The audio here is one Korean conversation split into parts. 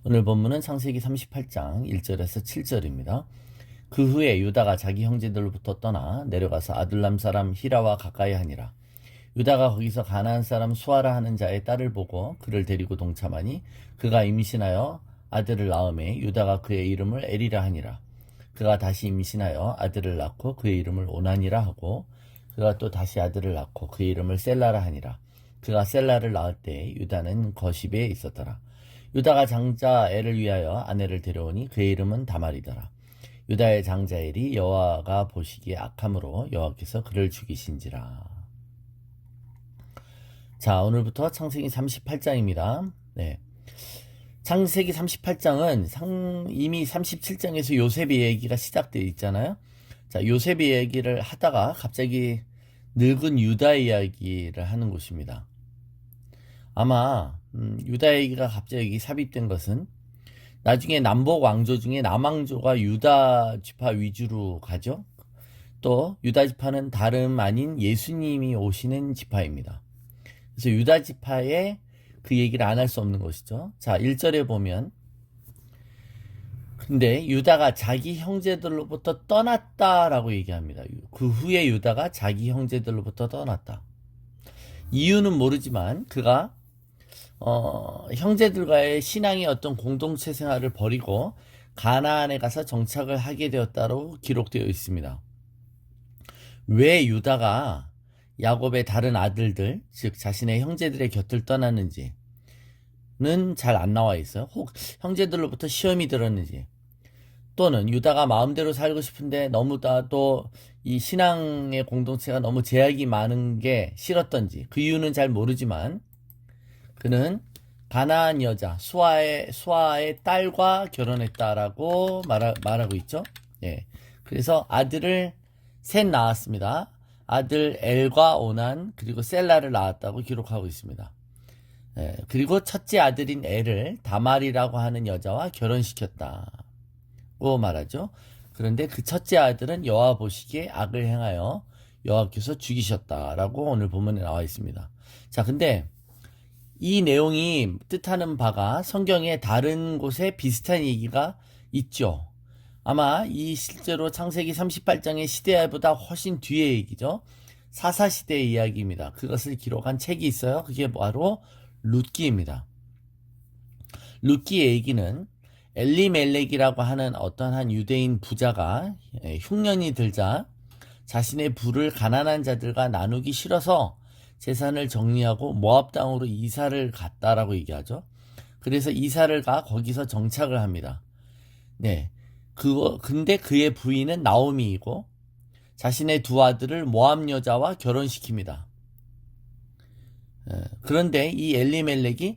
오늘 본문은 창세기 38장 1절에서 7절입니다. 그 후에 유다가 자기 형제들로부터 떠나 내려가서 아둘람 사람 히라와 가까이 하니라. 유다가 거기서 가나안 사람 수아라 하는 자의 딸을 보고 그를 데리고 동참하니 그가 임신하여 아들을 낳음에 유다가 그의 이름을 에리라 하니라. 그가 다시 임신하여 아들을 낳고 그의 이름을 오난이라 하고 그가 또 다시 아들을 낳고 그의 이름을 셀라라 하니라. 그가 셀라를 낳을 때 유다는 거시베에 있었더라. 유다가 장자 엘을 위하여 아내를 데려오니 그의 이름은 다말이더라. 유다의 장자 엘이 여호와가 보시기에 악함으로 여호와께서 그를 죽이신지라. 자, 오늘부터 창세기 38장입니다. 네. 창세기 38장은 이미 37장에서 요셉의 얘기가 시작되어 있잖아요. 자, 요셉의 얘기를 하다가 갑자기 늙은 유다의 이야기를 하는 곳입니다. 아마 유다 얘기가 갑자기 삽입된 것은 나중에 남북 왕조 중에 남왕조가 유다 지파 위주로 가죠. 또 유다 지파는 다름 아닌 예수님이 오시는 지파입니다. 그래서 유다 지파의 그 얘기를 안 할 수 없는 것이죠. 자, 1절에 보면 근데 유다가 자기 형제들로부터 떠났다라고 얘기합니다. 그 후에 유다가 자기 형제들로부터 떠났다. 이유는 모르지만 그가 형제들과의 신앙의 어떤 공동체 생활을 버리고 가나안에 가서 정착을 하게 되었다고 기록되어 있습니다. 왜 유다가 야곱의 다른 아들들, 즉 자신의 형제들의 곁을 떠났는지는 잘 안 나와 있어요. 혹 형제들로부터 시험이 들었는지, 또는 유다가 마음대로 살고 싶은데 너무나 또 이 신앙의 공동체가 너무 제약이 많은 게 싫었던지, 그 이유는 잘 모르지만 그는 가나안 여자 수아의 딸과 결혼했다라고 말하고 있죠. 예. 그래서 아들을 셋 낳았습니다. 아들 엘과 오난 그리고 셀라를 낳았다고 기록하고 있습니다. 예. 그리고 첫째 아들인 엘을 다말이라고 하는 여자와 결혼시켰다고 말하죠. 그런데 그 첫째 아들은 여호와 보시기에 악을 행하여 여호와께서 죽이셨다라고 오늘 본문에 나와 있습니다. 자, 근데 이 내용이 뜻하는 바가 성경의 다른 곳에 비슷한 얘기가 있죠. 아마 이 실제로 창세기 38장의 시대보다 훨씬 뒤의 얘기죠. 사사시대의 이야기입니다. 그것을 기록한 책이 있어요. 그게 바로 룻기입니다. 룻기의 얘기는 엘리멜렉이라고 하는 어떤 한 유대인 부자가 흉년이 들자 자신의 부를 가난한 자들과 나누기 싫어서 재산을 정리하고 모압 땅으로 이사를 갔다라고 얘기하죠. 그래서 이사를 가 거기서 정착을 합니다. 네. 근데 그의 부인은 나오미이고 자신의 두 아들을 모압 여자와 결혼시킵니다. 그런데 이 엘리멜렉이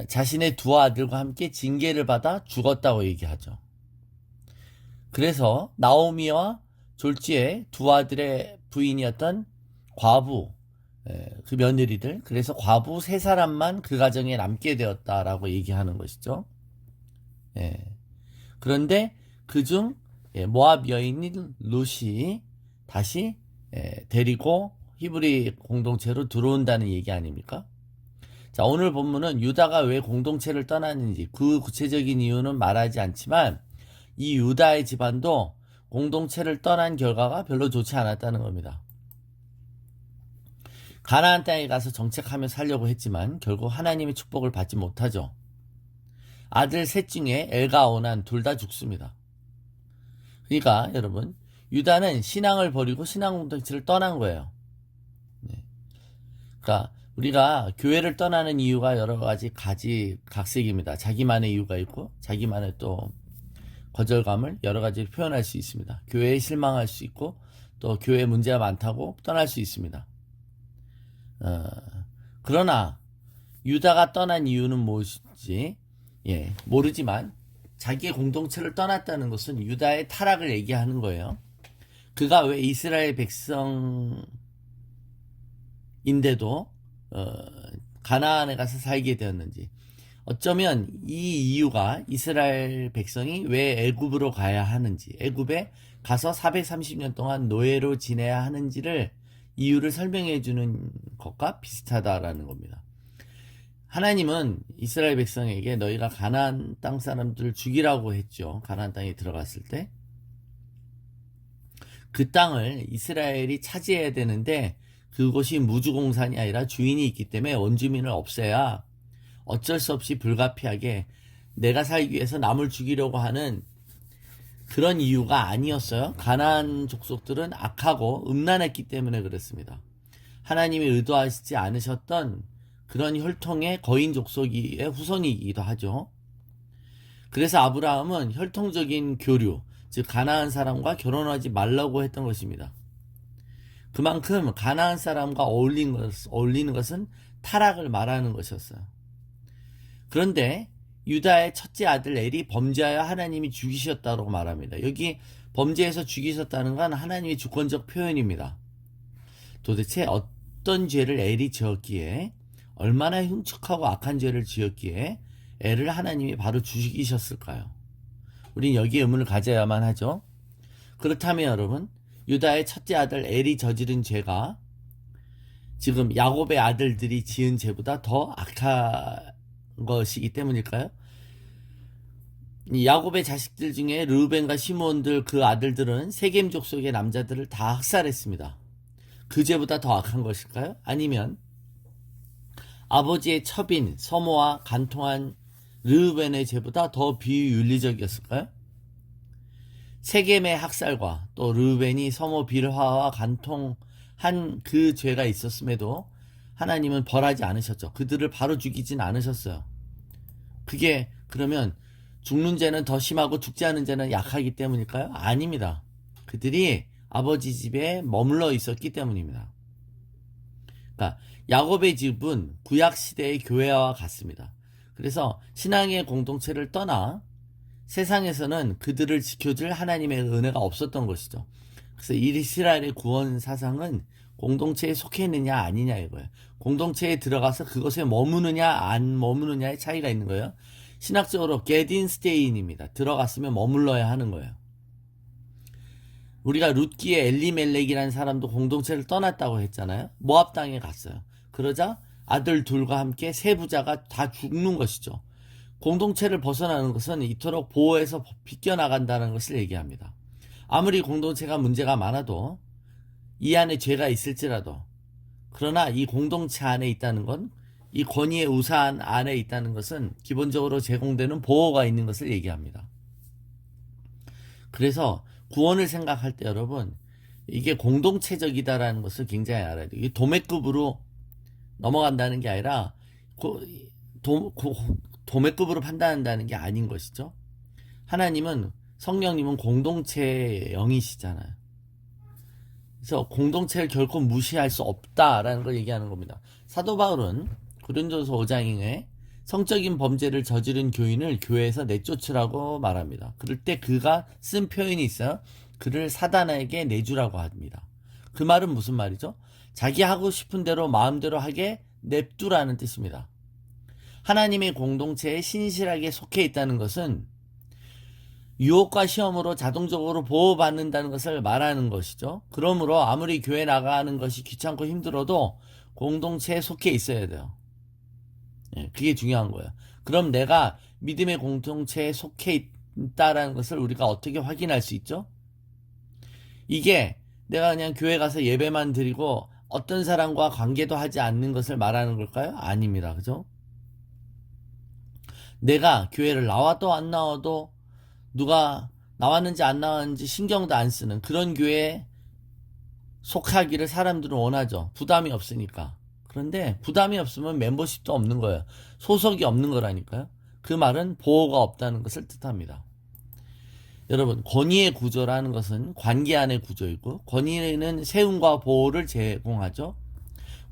자신의 두 아들과 함께 징계를 받아 죽었다고 얘기하죠. 그래서 나오미와 졸지의 두 아들의 부인이었던 과부, 그 며느리들, 그래서 과부 세 사람만 그 가정에 남게 되었다라고 얘기하는 것이죠. 그런데 그중 모압 여인인 룻이 다시 데리고 히브리 공동체로 들어온다는 얘기 아닙니까? 자, 오늘 본문은 유다가 왜 공동체를 떠났는지 그 구체적인 이유는 말하지 않지만 이 유다의 집안도 공동체를 떠난 결과가 별로 좋지 않았다는 겁니다. 가나안 땅에 가서 정착하며 살려고 했지만 결국 하나님의 축복을 받지 못하죠. 아들 셋 중에 엘과 오난 둘 다 죽습니다. 그러니까 여러분, 유다는 신앙을 버리고 신앙 공동체를 떠난 거예요. 그러니까 우리가 교회를 떠나는 이유가 여러 가지 각색입니다. 자기만의 이유가 있고 자기만의 또 거절감을 여러 가지로 표현할 수 있습니다. 교회에 실망할 수 있고 또 교회에 문제가 많다고 떠날 수 있습니다. 그러나 유다가 떠난 이유는 무엇인지 모르지만 자기의 공동체를 떠났다는 것은 유다의 타락을 얘기하는 거예요. 그가 왜 이스라엘 백성인데도 가나안에 가서 살게 되었는지, 어쩌면 이 이유가 이스라엘 백성이 왜 애굽으로 가야 하는지, 애굽에 가서 430년 동안 노예로 지내야 하는지를 이유를 설명해 주는 것과 비슷하다라는 겁니다. 하나님은 이스라엘 백성에게 너희가 가나안 땅 사람들을 죽이라고 했죠. 가나안 땅에 들어갔을 때. 그 땅을 이스라엘이 차지해야 되는데 그곳이 무주공산이 아니라 주인이 있기 때문에 원주민을 없애야 어쩔 수 없이 불가피하게 내가 살기 위해서 남을 죽이려고 하는 그런 이유가 아니었어요. 가나안 족속들은 악하고 음란했기 때문에 그렇습니다. 하나님이 의도하시지 않으셨던 그런 혈통의 거인 족속의 후손이기도 하죠. 그래서 아브라함은 혈통적인 교류, 즉 가나안 사람과 결혼하지 말라고 했던 것입니다. 그만큼 가나안 사람과 어울리는 것은 타락을 말하는 것이었어요. 그런데 유다의 첫째 아들 엘이 범죄하여 하나님이 죽이셨다고 말합니다. 여기 범죄해서 죽이셨다는 건 하나님의 주권적 표현입니다. 도대체 어떤 죄를 엘이 지었기에, 얼마나 흉측하고 악한 죄를 지었기에 엘을 하나님이 바로 죽이셨을까요? 우린 여기에 의문을 가져야만 하죠. 그렇다면 여러분, 유다의 첫째 아들 엘이 저지른 죄가 지금 야곱의 아들들이 지은 죄보다 더 악한 것이기 때문일까요? 이 야곱의 자식들 중에 르우벤과 시므온들 그 아들들은 세겜 족속의 남자들을 다 학살했습니다. 그 죄보다 더 악한 것일까요? 아니면 아버지의 첩인 서모와 간통한 르우벤의 죄보다 더 비윤리적이었을까요? 세겜의 학살과 또 르우벤이 서모 빌하와 간통한 그 죄가 있었음에도 하나님은 벌하지 않으셨죠. 그들을 바로 죽이진 않으셨어요. 그게 그러면 죽는 죄는 더 심하고 죽지 않은 죄는 약하기 때문일까요? 아닙니다. 그들이 아버지 집에 머물러 있었기 때문입니다. 그러니까 야곱의 집은 구약 시대의 교회와 같습니다. 그래서 신앙의 공동체를 떠나 세상에서는 그들을 지켜줄 하나님의 은혜가 없었던 것이죠. 그래서 이스라엘의 구원 사상은 공동체에 속해 있느냐 아니냐 이거예요. 공동체에 들어가서 그것에 머무느냐 안 머무느냐의 차이가 있는 거예요. 신학적으로 get in stay인입니다. 들어갔으면 머물러야 하는 거예요. 우리가 룻기의 엘리멜렉이라는 사람도 공동체를 떠났다고 했잖아요. 모압 땅에 갔어요. 그러자 아들 둘과 함께 세 부자가 다 죽는 것이죠. 공동체를 벗어나는 것은 이토록 보호해서 비껴나간다는 것을 얘기합니다. 아무리 공동체가 문제가 많아도 이 안에 죄가 있을지라도, 그러나 이 공동체 안에 있다는 건, 이 권위의 우산 안에 있다는 것은 기본적으로 제공되는 보호가 있는 것을 얘기합니다. 그래서 구원을 생각할 때 여러분, 이게 공동체적이다라는 것을 굉장히 알아야 돼요. 이게 도매급으로 넘어간다는 게 아니라 도매급으로 판단한다는 게 아닌 것이죠. 하나님은, 성령님은 공동체의 영이시잖아요. 그래서 공동체를 결코 무시할 수 없다라는 걸 얘기하는 겁니다. 사도 바울은 고린도서 5장에 성적인 범죄를 저지른 교인을 교회에서 내쫓으라고 말합니다. 그럴 때 그가 쓴 표현이 있어요. 그를 사단에게 내주라고 합니다. 그 말은 무슨 말이죠? 자기 하고 싶은 대로 마음대로 하게 냅두라는 뜻입니다. 하나님의 공동체에 신실하게 속해 있다는 것은 유혹과 시험으로 자동적으로 보호받는다는 것을 말하는 것이죠. 그러므로 아무리 교회 나가는 것이 귀찮고 힘들어도 공동체에 속해 있어야 돼요. 그게 중요한 거예요. 그럼 내가 믿음의 공동체에 속해 있다는 것을 우리가 어떻게 확인할 수 있죠? 이게 내가 그냥 교회 가서 예배만 드리고 어떤 사람과 관계도 하지 않는 것을 말하는 걸까요? 아닙니다. 그죠? 내가 교회를 나와도 안 나와도 누가 나왔는지 안 나왔는지 신경도 안 쓰는 그런 교회에 속하기를 사람들은 원하죠. 부담이 없으니까. 그런데 부담이 없으면 멤버십도 없는 거예요. 소속이 없는 거라니까요. 그 말은 보호가 없다는 것을 뜻합니다. 여러분, 권위의 구조라는 것은 관계 안의 구조이고, 권위는 세움과 보호를 제공하죠.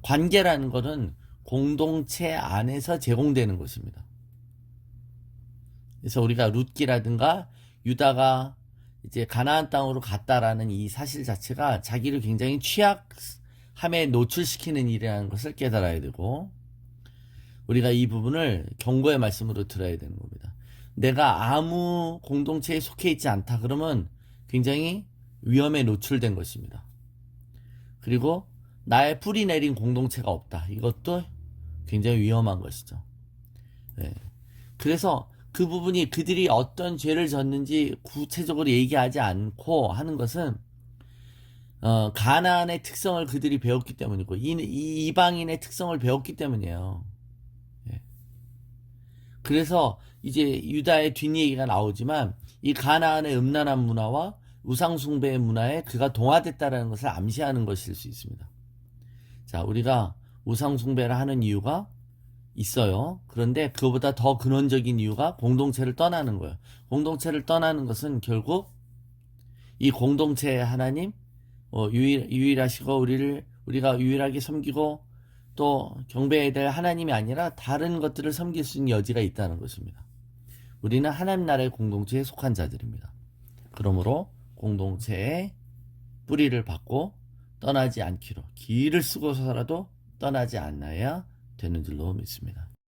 관계라는 것은 공동체 안에서 제공되는 것입니다. 그래서 우리가 룻기라든가 유다가 이제 가나안 땅으로 갔다라는 이 사실 자체가 자기를 굉장히 취약함에 노출시키는 일이라는 것을 깨달아야 되고, 우리가 이 부분을 경고의 말씀으로 들어야 되는 겁니다. 내가 아무 공동체에 속해 있지 않다 그러면 굉장히 위험에 노출된 것입니다. 그리고 나의 뿌리 내린 공동체가 없다. 이것도 굉장히 위험한 것이죠. 예. 그래서 그 부분이 그들이 어떤 죄를 졌는지 구체적으로 얘기하지 않고 하는 것은 가나안의 특성을 그들이 배웠기 때문이고 이 이방인의 특성을 배웠기 때문이에요. 예. 그래서 이제 유다의 뒷얘기가 나오지만 이 가나안의 음란한 문화와 우상숭배의 문화에 그가 동화됐다라는 것을 암시하는 것일 수 있습니다. 자, 우리가 우상숭배를 하는 이유가 있어요. 그런데 그보다 더 근원적인 이유가 공동체를 떠나는 거예요. 공동체를 떠나는 것은 결국 이 공동체의 하나님, 유일하시고 우리가 유일하게 섬기고 또 경배해야 될 하나님이 아니라 다른 것들을 섬길 수 있는 여지가 있다는 것입니다. 우리는 하나님 나라의 공동체에 속한 자들입니다. 그러므로 공동체의 뿌리를 받고 떠나지 않기로 길을 쓰고서라도 떠나지 않아야 되는 줄로 믿습니다.